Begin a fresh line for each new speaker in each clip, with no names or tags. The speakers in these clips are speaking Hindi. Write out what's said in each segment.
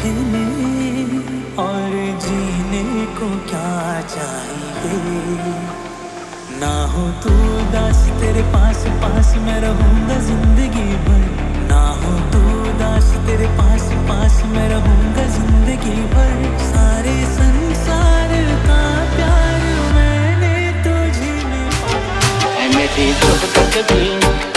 पूछने और जीने को क्या चाहिए। ना हो तू उदास, तेरे पास पास मैं रहूंगा जिंदगी भर। ना हो तू उदास, तेरे पास पास मैं रहूंगा जिंदगी भर। सारे संसार का प्यार मैंने तुझे में पाया।
ऐ मेरी गुफ्तगू भी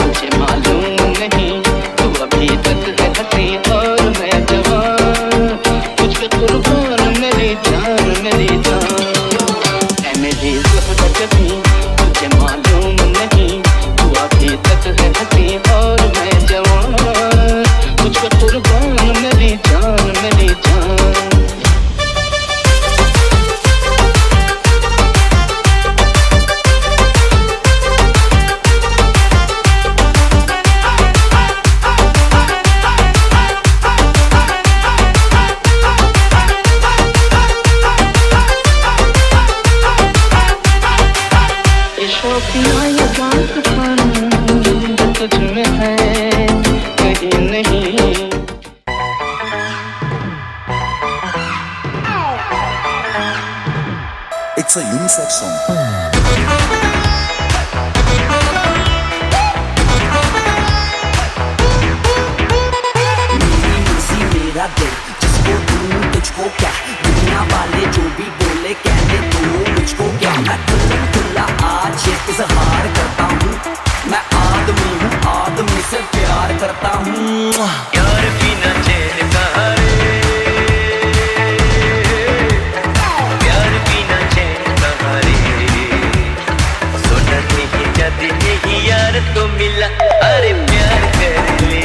मुझे मालूम नहीं, तू अभी तक है हंसी और मैं जवान, तुझ पे कुर्बान मेरी जान मेरी जान। ऐ मेरी गुफ्तगू भी मुझे मालूम नहीं, तू अभी तक है हंसी और मैं जवान, तुझ पे कुर्बान मेरी जान मेरी जान। शौकिया ये बातपन तुझ में है कहीं नहीं।
It's a unisex song.
मेरा दिल जिसको दूं तुझको क्या, दुनिया वाले जो भी बोले कहने दो मुझको क्या। मैं खुला आज ये इजहार करता हूँ, मैं आदमी हूँ आदमी से प्यार करता हूँ।
प्यार बिना चैन कहाँ रे, प्यार बिना चैन कहाँ रे। सोना नहीं चांदी नहीं यार तो मिला, अरे प्यार कर ले।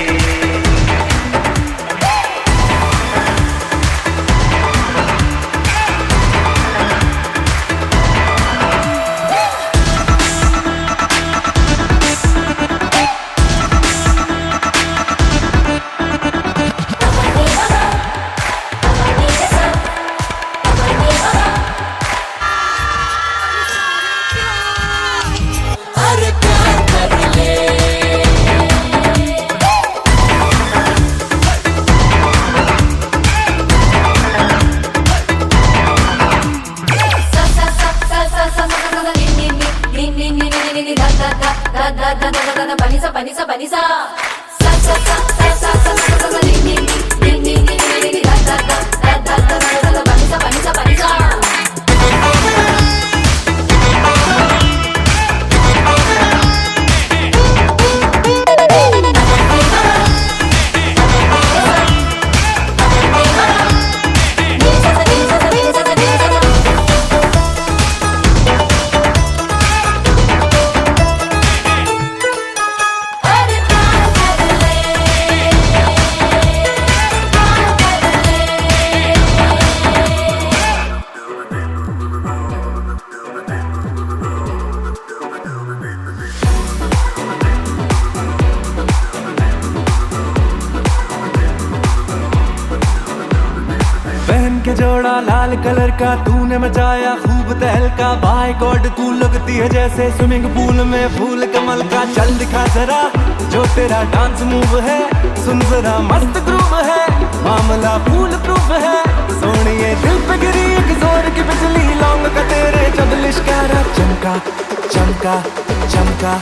के जोड़ा लाल कलर का तूने मचाया खूब तहलका। बाय गॉड तू लगती है जैसे स्विमिंग पूल में फूल कमल का। चल दिखा जरा जो तेरा डांस मूव है, सुन जरा मस्त ग्रूव है, मामला फूल प्रूफ है। सोनिए दिल पे गिरी एक जोर की बिजली, लौंग का तेरे जब लिश्कारा चमका चमका चमका।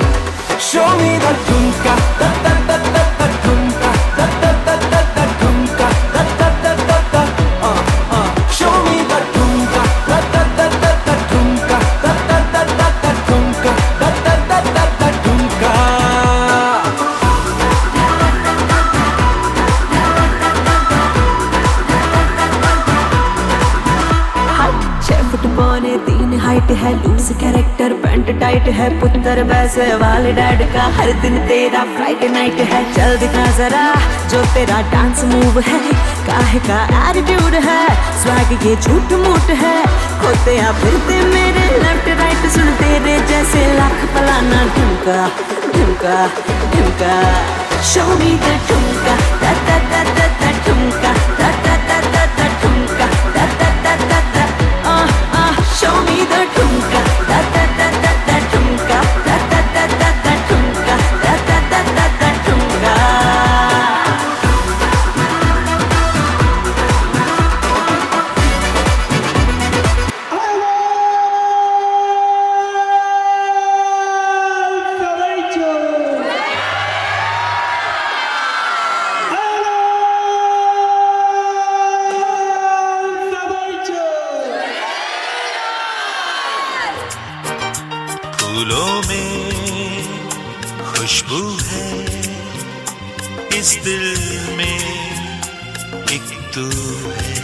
शो मी द ठुमका द द द द द ठुमका द द द द द ठुमका द द द द द। Show me the ठुमका द द द द द ठुमका द द द द द ठुमका द द द द द ठुमका।
पौने 3 हाइट है, लूज कैरेक्टर पैंट टाइट है। पुत्र वैसे वाले डैड का, हर दिन तेरा फ्राइडे नाइट है। चल दिखा जरा जो तेरा डांस मूव है, काहे का एटीट्यूड है, स्वैग ये झूठ मूठ है। खोते या फिरते मेरे लेफ्ट राइट, सुन तेरे जैसे लाख फलाना ढुमका ढुमका ढुमका। शो मी द ठुमका द द द द द ठुमका द द द द द ठुमका द द द द द। Show me the ठुमका da da da da da ठुमका da da da da da ठुमका da da da da da ठुमका।
इस दिल में एक तू है,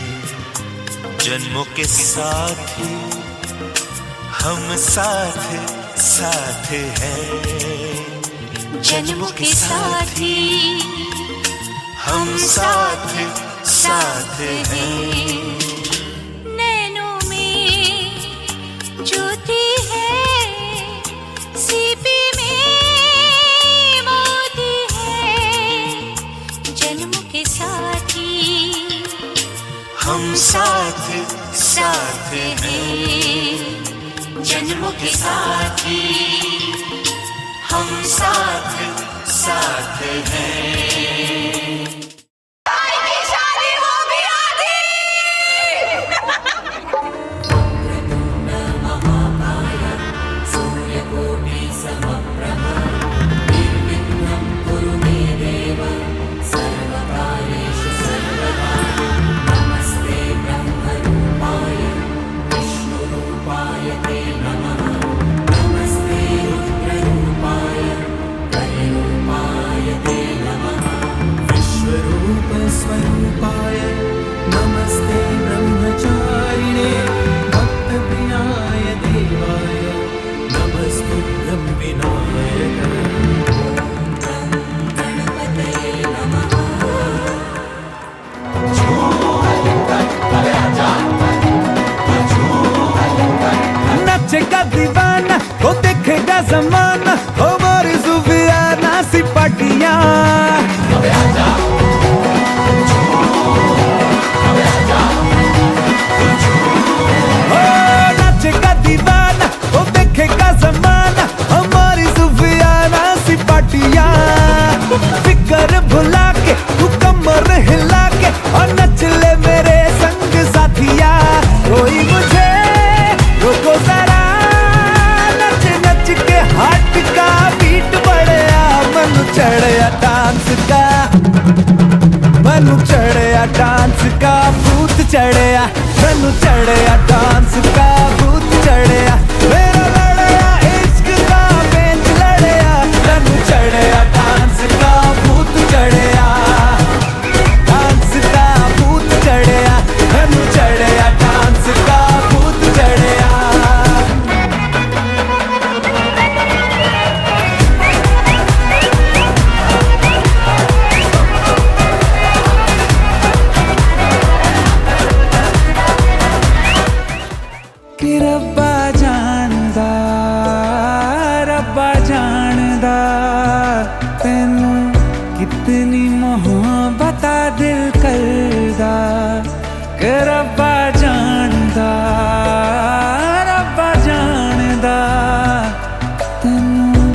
जन्मों के साथी हम साथ साथ हैं,
जन्मों के साथी
हम साथ साथ हैं।
नैनों में ज्योति है, सीपी में मोती है, जन्मों के साथी
हम साथ साथ हैं,
जन्मों के साथी
हम साथ साथ हैं।
स्वरूपाय नमस्ते ब्रह्मचारिणे भक्तप्रियाय देवाय नमस्तुभ्यं विनायक।
नचेगा दीवाना वो देखेगा जमाना, हमारी सुफियाना सी पटिया। नचेगा दीवाना वो देखेगा जमाना, हमारी सुफियाना सी पटिया। फिकर भुला के तू कमर हिला के और नच ले मेरे संग साथिया। कोई मुझे रोको जरा, नच नच के हार्ट का बीट बढ़या, मनु चढ़या डांस का, मनु चढ़या डांस का भूत चढ़या, मनु चढ़या डांस का भूत चढ़या। मेरा लड़या इश्क का बेंच लड़या, मनु चढ़या डांस का भूत चढ़या, डांस का भूत चढ़या, मनु चढ़या डांस का भूत चढ़या।
कि रब्बा जानदा, रब्बा जानदा तेनू कितनी मोहब्बत दिल करदा। कि रब्बा जानदा, रब्बा जानदा तेनू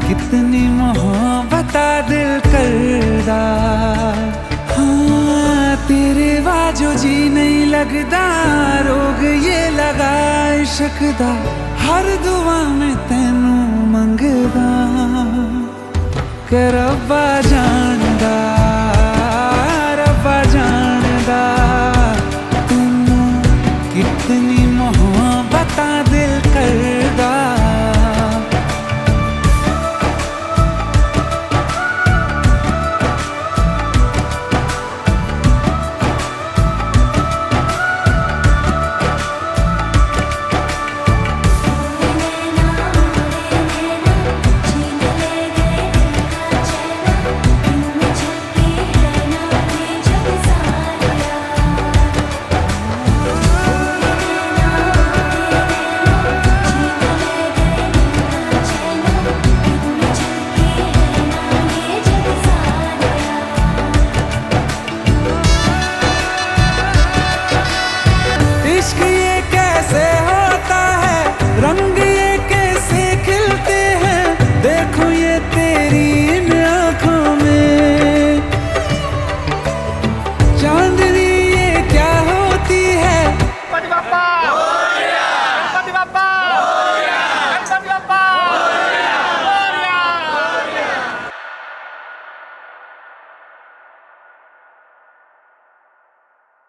कितनी मोहब्बत दिल करदा। हाँ तेरे बाजो जी नहीं लगदा, रोग ये लगा इश्क दा, हर दुआ में तैनू मंगदा। कि रब्बा जान